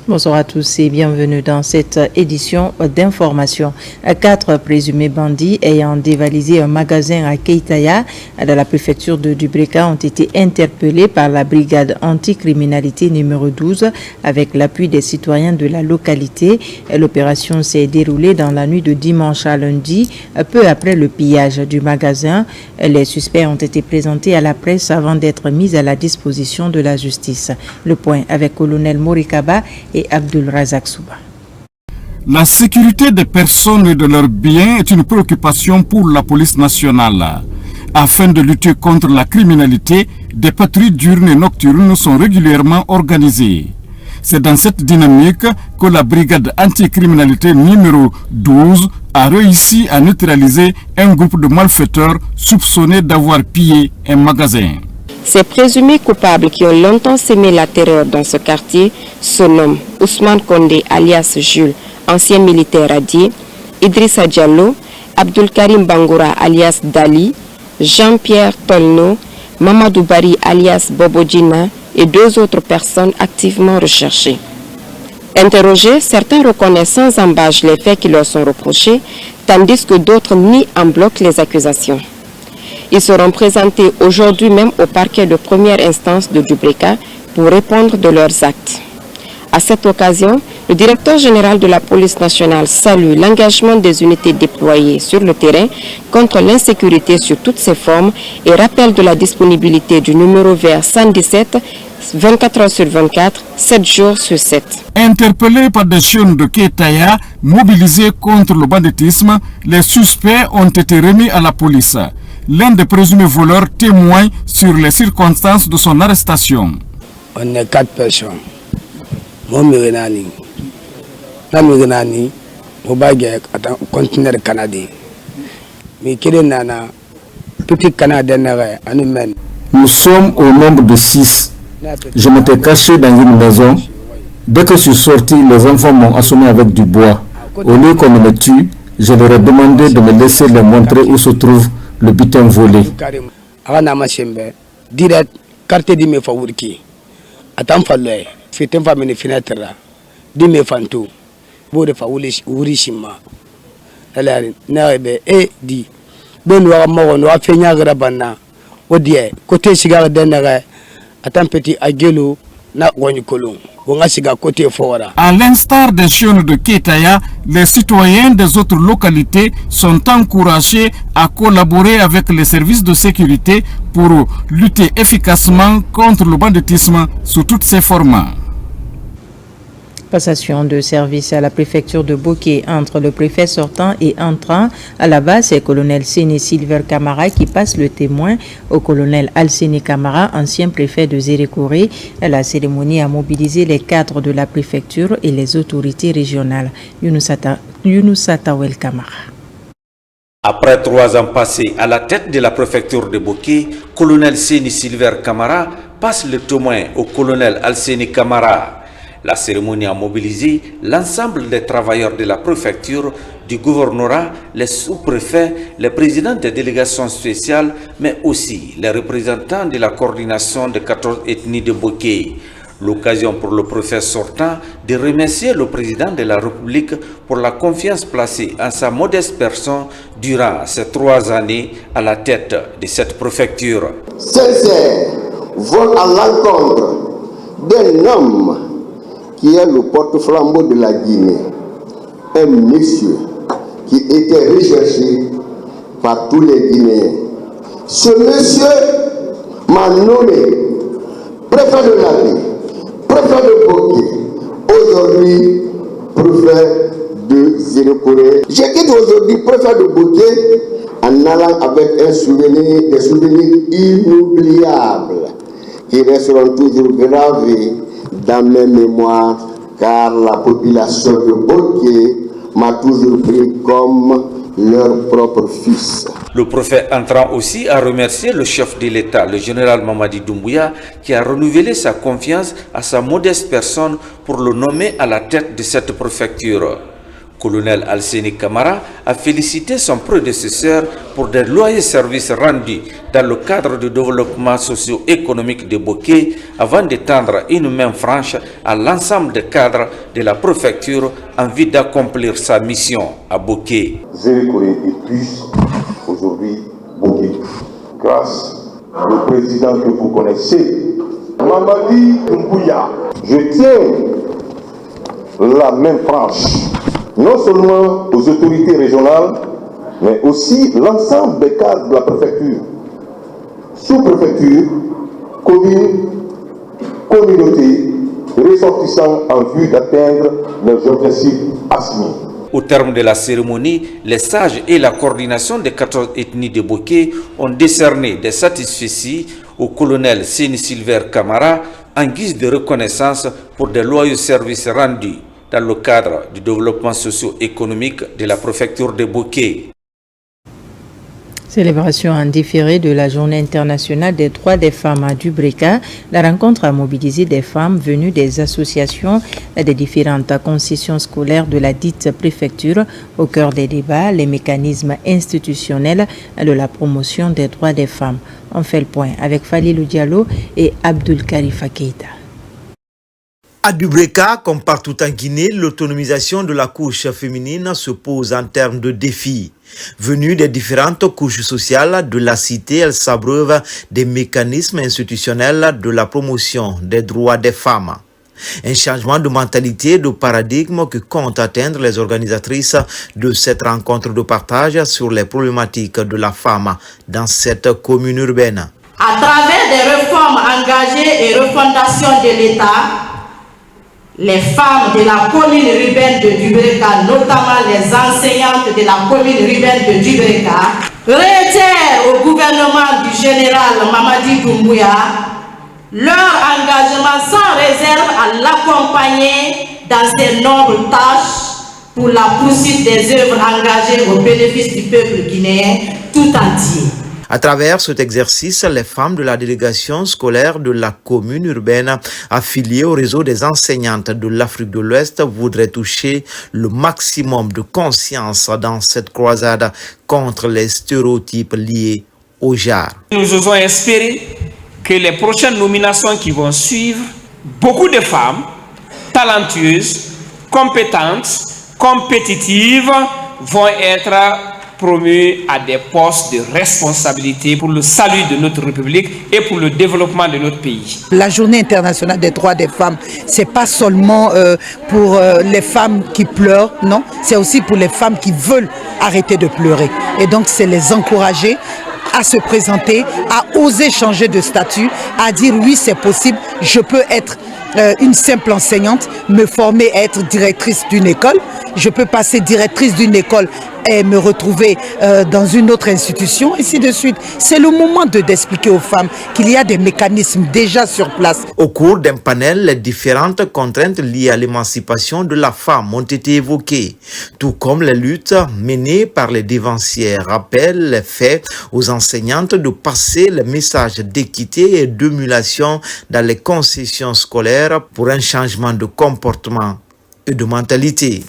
Bonsoir à tous et bienvenue dans cette édition d'information. 4 présumés bandits ayant dévalisé un magasin à Keitaya, dans la préfecture de Dubreka, ont été interpellés par la brigade anticriminalité numéro 12 avec l'appui des citoyens de la localité. L'opération s'est déroulée dans la nuit de dimanche à lundi, peu après le pillage du magasin. Les suspects ont été présentés à la presse avant d'être mis à la disposition de la justice. Le point avec colonel Morikaba et Abdul Razak Souba. La sécurité des personnes et de leurs biens est une préoccupation pour la police nationale. Afin de lutter contre la criminalité, des patrouilles diurnes et nocturnes sont régulièrement organisées. C'est dans cette dynamique que la brigade anticriminalité numéro 12 a réussi à neutraliser un groupe de malfaiteurs soupçonnés d'avoir pillé un magasin. Ces présumés coupables qui ont longtemps sémé la terreur dans ce quartier se nomment Ousmane Kondé alias Jules, ancien militaire radié, Idrissa Diallo, Abdul Karim Bangoura alias Dali, Jean-Pierre Tolno, Mamadou Bari alias Bobodjina et 2 autres personnes activement recherchées. Interrogés, certains reconnaissent sans embâche les faits qui leur sont reprochés, tandis que d'autres nient en bloc les accusations. Ils seront présentés aujourd'hui même au parquet de première instance de Dubreka pour répondre de leurs actes. À cette occasion, le directeur général de la police nationale salue l'engagement des unités déployées sur le terrain contre l'insécurité sous toutes ses formes et rappelle de la disponibilité du numéro vert 117 24 heures sur 24, 7 jours sur 7. Interpellés par des jeunes de Keitaya mobilisés contre le banditisme, les suspects ont été remis à la police. L'un des présumés voleurs témoigne sur les circonstances de son arrestation. On est 4 personnes. Moi, conteneur canadien. Nous sommes au nombre de 6. Je m'étais caché dans une maison. Dès que je suis sorti, les enfants m'ont assommé avec du bois. Au lieu qu'on me tue, je leur ai demandé de me laisser leur montrer où se trouve le butin volé. Direct, quartier de mes favoris. Attends, fallait, fait un famille fenêtre là. Dime fantou, beau de favoris, ourishima. Elle a n'arrivé et dit bon, nous avons fait un grabana. Au dieu, côté cigare d'un attends petit agelo, na wanykolon. À l'instar des jeunes de Keitaya, les citoyens des autres localités sont encouragés à collaborer avec les services de sécurité pour lutter efficacement contre le banditisme sous toutes ses formes. Passation de service à la préfecture de Boké entre le préfet sortant et entrant. À la base, c'est le colonel Séné Silver Camara qui passe le témoin au colonel Alséné Camara, ancien préfet de Zérékoré. La cérémonie a mobilisé les cadres de la préfecture et les autorités régionales. Younoussa Tawel Camara. Après 3 ans passés à la tête de la préfecture de Boké, colonel Séné Silver Camara passe le témoin au colonel Alséné Camara. La cérémonie a mobilisé l'ensemble des travailleurs de la préfecture, du gouvernorat, les sous-préfets, les présidents des délégations spéciales, mais aussi les représentants de la coordination des 14 ethnies de Boké. L'occasion pour le préfet sortant de remercier le président de la République pour la confiance placée en sa modeste personne durant ces 3 années à la tête de cette préfecture. Sincère vole à l'encontre d'un homme qui est le porte-flambeau de la Guinée, un monsieur qui était recherché par tous les Guinéens. Ce monsieur m'a nommé préfet de la ville, préfet de Boké, aujourd'hui préfet de Zérékoré. Je quitte aujourd'hui préfet de Boké en allant avec des souvenirs inoubliables qui resteront toujours gravés dans mes mémoires, car la population de Boké m'a toujours pris comme leur propre fils. Le préfet entrant aussi a remercié le chef de l'État, le général Mamadi Doumbouya, qui a renouvelé sa confiance à sa modeste personne pour le nommer à la tête de cette préfecture. Colonel Alseni Camara a félicité son prédécesseur pour des loyaux services rendus dans le cadre du développement socio-économique de Boké avant de tendre une main franche à l'ensemble des cadres de la préfecture en vue d'accomplir sa mission à Boké. Zérekoré est plus aujourd'hui Boké grâce au président que vous connaissez, Mamadi Doumbouya. Je tiens la main franche non seulement aux autorités régionales, mais aussi l'ensemble des cadres de la préfecture, sous-préfecture, communes, communautés, ressortissants en vue d'atteindre leurs objectifs assignés. Au terme de la cérémonie, les sages et la coordination des 14 ethnies de Boké ont décerné des satisfecits au colonel Séni Silver Camara en guise de reconnaissance pour des loyaux services rendus dans le cadre du développement socio-économique de la préfecture de Boké. Célébration en différé de la Journée internationale des droits des femmes à Dubreka. La rencontre a mobilisé des femmes venues des associations et des différentes concessions scolaires de la dite préfecture. Au cœur des débats, les mécanismes institutionnels de la promotion des droits des femmes. On fait le point avec Falilou Diallo et Abdul Karifa Keita. À Dubreka, comme partout en Guinée, l'autonomisation de la couche féminine se pose en termes de défis. Venue des différentes couches sociales de la cité, elle s'abreuve des mécanismes institutionnels de la promotion des droits des femmes. Un changement de mentalité et de paradigme que comptent atteindre les organisatrices de cette rencontre de partage sur les problématiques de la femme dans cette commune urbaine. À travers des réformes engagées et refondation de l'État, les femmes de la commune urbaine de Dubreka, notamment les enseignantes de la commune urbaine de Dubreka, réitèrent au gouvernement du général Mamadi Doumbouya leur engagement sans réserve à l'accompagner dans ses nombreuses tâches pour la poursuite des œuvres engagées au bénéfice du peuple guinéen tout entier. À travers cet exercice, les femmes de la délégation scolaire de la commune urbaine affiliée au réseau des enseignantes de l'Afrique de l'Ouest voudraient toucher le maximum de conscience dans cette croisade contre les stéréotypes liés au genre. Nous osons espérer que les prochaines nominations qui vont suivre, beaucoup de femmes talentueuses, compétentes, compétitives vont être promus à des postes de responsabilité pour le salut de notre République et pour le développement de notre pays. La Journée internationale des droits des femmes, c'est pas seulement pour les femmes qui pleurent, non, c'est aussi pour les femmes qui veulent arrêter de pleurer. Et donc c'est les encourager à se présenter, à oser changer de statut, à dire oui c'est possible, je peux être une simple enseignante, me former à être directrice d'une école, je peux passer directrice d'une école et me retrouver dans une autre institution, ainsi de suite. C'est le moment d'expliquer aux femmes qu'il y a des mécanismes déjà sur place. Au cours d'un panel, les différentes contraintes liées à l'émancipation de la femme ont été évoquées, tout comme les luttes menées par les dévancières rappellent les faits aux enseignantes de passer le message d'équité et d'émulation dans les concessions scolaires pour un changement de comportement et de mentalité.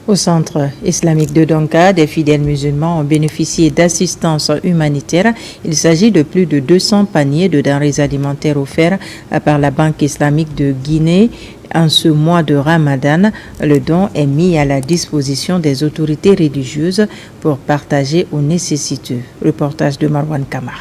Au centre islamique de Donka, des fidèles musulmans ont bénéficié d'assistance humanitaire. Il s'agit de plus de 200 paniers de denrées alimentaires offerts par la Banque islamique de Guinée. En ce mois de Ramadan, le don est mis à la disposition des autorités religieuses pour partager aux nécessiteux. Reportage de Marwan Kamara.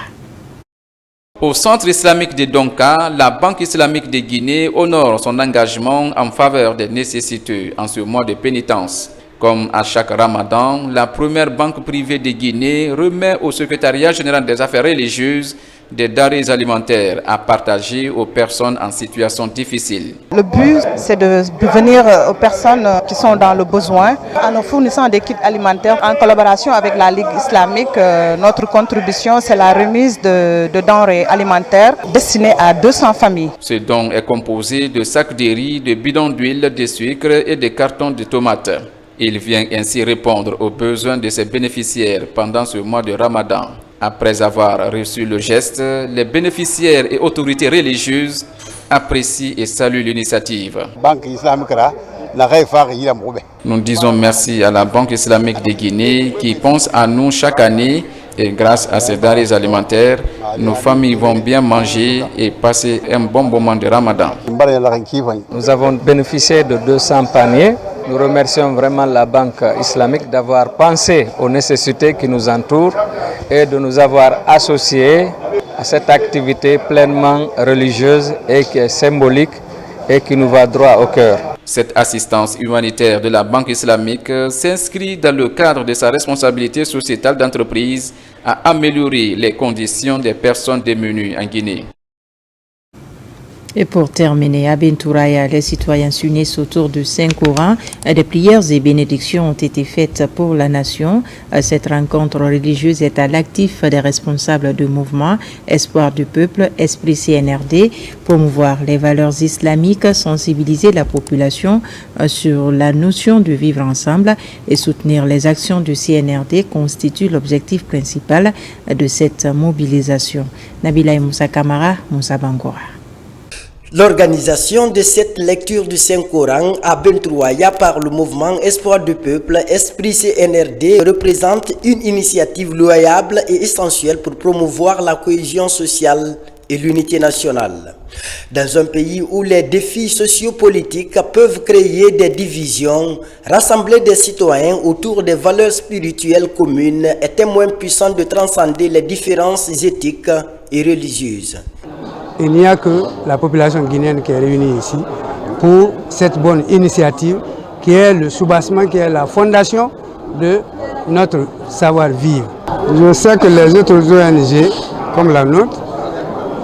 Au centre islamique de Donka, la Banque islamique de Guinée honore son engagement en faveur des nécessiteux en ce mois de pénitence. Comme à chaque Ramadan, la première banque privée de Guinée remet au secrétariat général des affaires religieuses des denrées alimentaires à partager aux personnes en situation difficile. Le but, c'est de venir aux personnes qui sont dans le besoin en nous fournissant des kits alimentaires en collaboration avec la Ligue islamique. Notre contribution, c'est la remise de denrées alimentaires destinées à 200 familles. Ce don est composé de sacs de riz, de bidons d'huile, de sucre et de cartons de tomates. Il vient ainsi répondre aux besoins de ses bénéficiaires pendant ce mois de Ramadan. Après avoir reçu le geste, les bénéficiaires et autorités religieuses apprécient et saluent l'initiative. Banque islamique Nous disons merci à la Banque islamique de Guinée qui pense à nous chaque année et grâce à ces denrées alimentaires, nos familles vont bien manger et passer un bon moment de Ramadan. Nous avons bénéficié de 200 paniers. Nous remercions vraiment la Banque islamique d'avoir pensé aux nécessités qui nous entourent et de nous avoir associés à cette activité pleinement religieuse et qui est symbolique et qui nous va droit au cœur. Cette assistance humanitaire de la Banque islamique s'inscrit dans le cadre de sa responsabilité sociétale d'entreprise à améliorer les conditions des personnes démunies en Guinée. Et pour terminer, à Bentouraya, les citoyens s'unissent autour du Saint-Coran. Des prières et bénédictions ont été faites pour la nation. Cette rencontre religieuse est à l'actif des responsables du mouvement Espoir du peuple, Esprit CNRD, promouvoir les valeurs islamiques, sensibiliser la population sur la notion de vivre ensemble et soutenir les actions du CNRD constitue l'objectif principal de cette mobilisation. Nabila Moussa Kamara, Moussa Bangora. L'organisation de cette lecture du Saint-Coran à Bentouraya par le mouvement Espoir du peuple, Esprit CNRD, représente une initiative loyable et essentielle pour promouvoir la cohésion sociale et l'unité nationale. Dans un pays où les défis sociopolitiques peuvent créer des divisions, rassembler des citoyens autour des valeurs spirituelles communes est un moyen puissant de transcender les différences éthiques et religieuses. Il n'y a que la population guinéenne qui est réunie ici pour cette bonne initiative qui est le soubassement, qui est la fondation de notre savoir-vivre. Je sais que les autres ONG, comme la nôtre,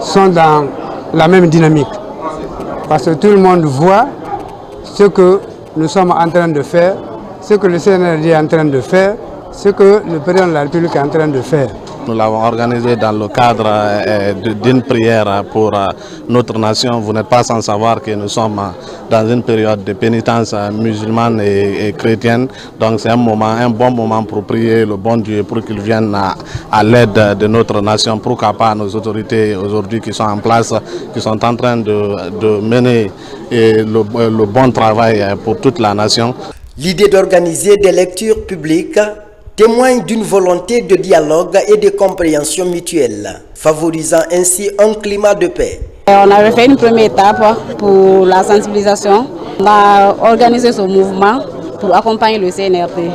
sont dans la même dynamique. Parce que tout le monde voit ce que nous sommes en train de faire, ce que le CNRD est en train de faire, ce que le président de la République est en train de faire. Nous l'avons organisé dans le cadre d'une prière pour notre nation. Vous n'êtes pas sans savoir que nous sommes dans une période de pénitence musulmane et chrétienne. Donc c'est un bon moment pour prier le bon Dieu pour qu'il vienne à l'aide de notre nation. Pourquoi pas nos autorités aujourd'hui qui sont en place, qui sont en train de mener le bon travail pour toute la nation. L'idée d'organiser des lectures publiques témoigne d'une volonté de dialogue et de compréhension mutuelle, favorisant ainsi un climat de paix. On avait fait une première étape pour la sensibilisation. On a organisé ce mouvement pour accompagner le CNRD,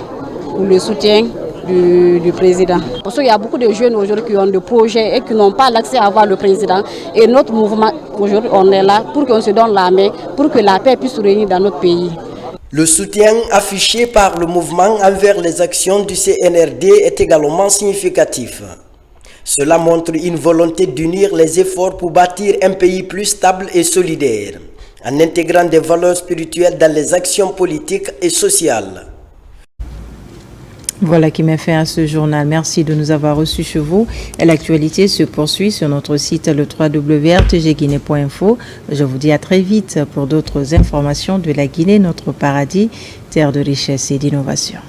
pour le soutien du président. Parce qu'il y a beaucoup de jeunes aujourd'hui qui ont des projets et qui n'ont pas l'accès à voir le président. Et notre mouvement, aujourd'hui, on est là pour qu'on se donne la main, pour que la paix puisse se réunir dans notre pays. Le soutien affiché par le mouvement envers les actions du CNRD est également significatif. Cela montre une volonté d'unir les efforts pour bâtir un pays plus stable et solidaire, en intégrant des valeurs spirituelles dans les actions politiques et sociales. Voilà qui met fin à ce journal. Merci de nous avoir reçus chez vous. Et l'actualité se poursuit sur notre site le www.rtgguinée.info. Je vous dis à très vite pour d'autres informations de la Guinée, notre paradis, terre de richesse et d'innovation.